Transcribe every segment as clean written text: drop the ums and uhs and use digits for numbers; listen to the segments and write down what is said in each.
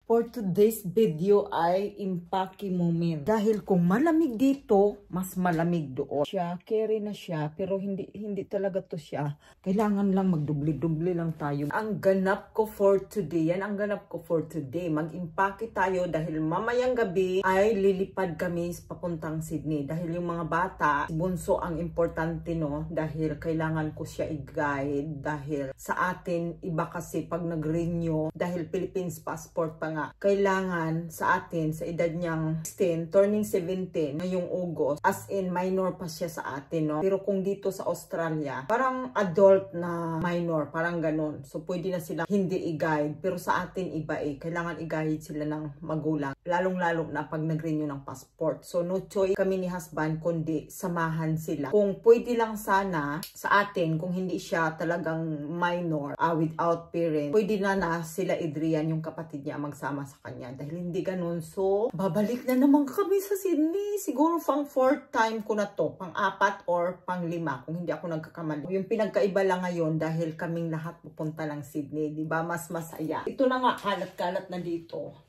for today's video ay impake moment. Dahil kung malamig dito, mas malamig doon. Siya, carry na siya, pero hindi talaga to siya. Kailangan lang magdubli-dubli lang tayo. Ang ganap ko for today, yan ang ganap ko for today. Mag-impake tayo dahil mamayang gabi ay lilipad kami papuntang Sydney. Dahil yung mga bata, bunso ang importante, no? Dahil kailangan ko siya i-guide. Dahil sa atin, iba kasi pag nag-renew, dahil Philippines passport pa nga, kailangan sa atin, sa edad niyang 16, turning 17, ngayong August, as in minor pa siya sa atin, no? Pero kung dito sa Australia, parang adult na minor, parang ganun. So, pwede na sila hindi i-guide. Pero sa atin, iba kailangan i-guide sila ng magulang. Lalong-lalo na pag nag-renew ng passport. So, no choice kami ni husband, kundi samahan sila. Kung pwede lang sana sa atin, kung hindi siya talagang minor, without parent, pwede na sila Adrian, yung kapatid niya, magsama sa kanya. Dahil hindi ganun. So, babalik na naman kami sa Sydney. Siguro pang 4th time ko na to. Pang 4 or pang 5. Kung hindi ako nagkakamali. Yung pinagkaiba lang ngayon dahil kaming lahat pupunta lang Sydney. Diba? Mas masaya. Ito na nga, kalat-kalat na dito.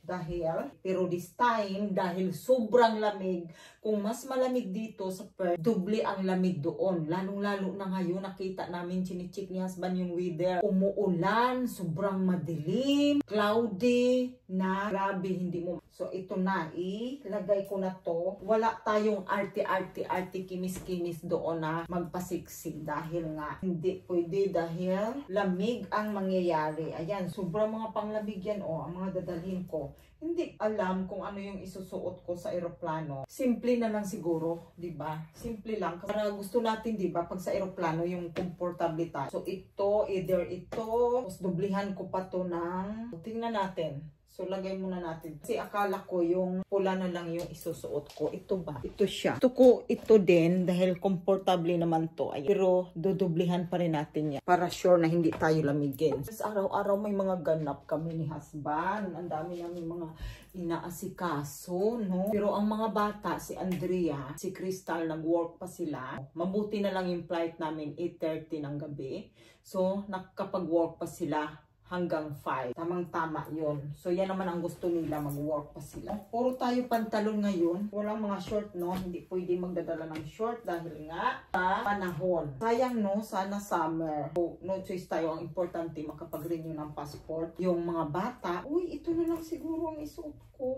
Pero this time, dahil sobrang lamig, kung mas malamig dito sa Perth, doble ang lamig doon. Lalong-lalo na ngayon, nakita namin, chinichik ni husband yung weather. Umuulan, sobrang madilim, cloudy, na grabe, hindi mo. So, ito na, ilagay ko na to. Wala tayong arte-arte, kimis-kimis doon na magpasiksik dahil nga hindi pwede dahil lamig ang mangyayari. Ayan, sobrang mga panglamig yan, ang mga dadalhin ko. Hindi alam kung ano yung isusuot ko sa eroplano. Simple na lang siguro, di ba? Simple lang. Para gusto natin, di ba, pag sa eroplano, yung comfortable tayo. So, ito, either ito, tapos dublihan ko pa to ng, tingnan natin. So, lagay muna natin. Kasi akala ko yung pula na lang yung isusuot ko. Ito ba? Ito siya. Ito ko, ito din dahil comfortable naman to. Ayan. Pero, dudublihan pa rin natin yan. Para sure na hindi tayo lamigin. Kasi araw-araw may mga ganap kami ni husband. Ang dami namin mga inaasikaso, no? Pero ang mga bata, si Andrea, si Crystal, nag-work pa sila. Mabuti na lang yung flight namin, 8:30 ng gabi. So, nakapag-work pa sila hanggang 5. Tamang-tama yun. So, yan naman ang gusto nila, mag-work pa sila. Puro tayo pantalon ngayon. Walang mga short, no? Hindi pwede magdadala ng short dahil nga sa panahon. Sayang, no? Sana summer. So, no choice tayo. Ang importante, makapag-renew ng passport. Yung mga bata, uy, ito na lang siguro ang isuot ko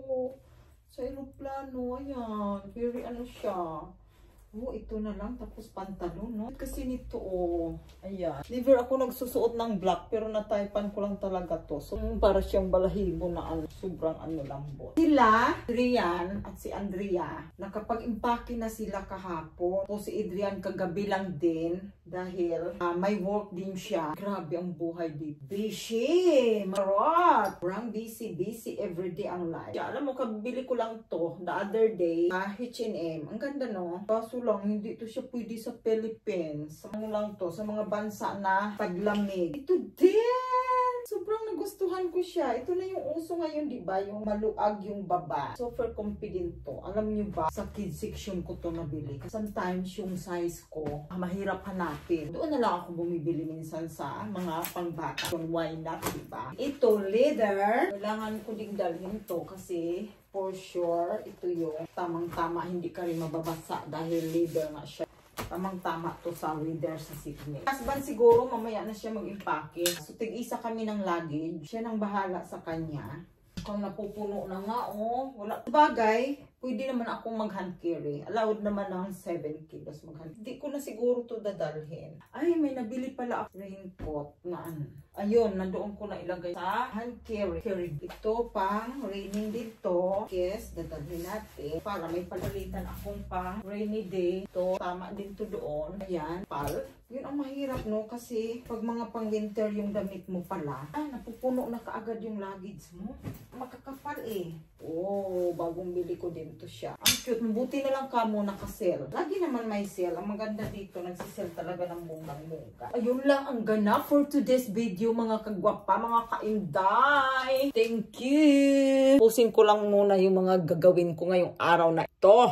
sa aeroplano. Ayan. Very ano siya. Ito na lang, tapos pantalon, no? Kasi nito, ayan. Never ako nagsusuot ng black, pero nataypan ko lang talaga to. So, para siyang balahibo na sobrang lambot. Sila, Adrian at si Andrea, nakapag-impake na sila kahapon. O si Adrian kagabi lang din, dahil may work din siya. Grabe ang buhay dito. Busy! Marot! Parang busy everyday ang life. Yeah, alam mo, kabili ko lang to the other day, H&M. Ang ganda, no? Kaso lang, hindi to siya pwede sa Philippines. Ano lang to, sa mga bansa na taglamig. Ito din! Sobrang nagustuhan ko siya. Ito na yung uso ngayon, di ba? Yung maluag yung baba. Super confident to. Alam niyo ba, sa kids section ko to nabili. Sometimes yung size ko, mahirap hanapin. Doon na lang ako bumibili minsan sa mga pangbata. Yung why not, di ba? Ito, leather. Kailangan ko ding dalhin to kasi for sure, ito yung tamang-tama, hindi ka rin mababasa dahil leather nga siya. Tamang-tama to sa weather sa Sydney. Husband siguro, mamaya na siya mag-impake. So, tig-isa kami ng luggage. Siya nang bahala sa kanya. Kung napupuno na nga, wala. Bagay, pwede naman akong mag-hand carry. Allowed naman ng 7 kilos mag-hand. Hindi ko na siguro to dadalhin. Ay, may nabili pala ako raincoat na ayun, nandoon ko na ilagay sa hand carry. Ito pang raining dito. Yes, dadalhin natin. Para may palalitan akong pang rainy day. Ito, tama din to doon. Ayan, pal. Yun ang mahirap, no? Kasi pag mga pang winter yung damit mo pala, napupuno na kaagad yung luggage mo. Makakapal bagong bili ko din to siya. Ang cute. Mabuti na lang kamo naka-sale. Lagi naman may sale. Ang maganda dito, nagsisale talaga ng bunggang-bungga. Ayun lang ang ganap for today's video, mga kagwapa, mga kainday. Thank you! Pusin ko lang muna yung mga gagawin ko ngayong araw na ito.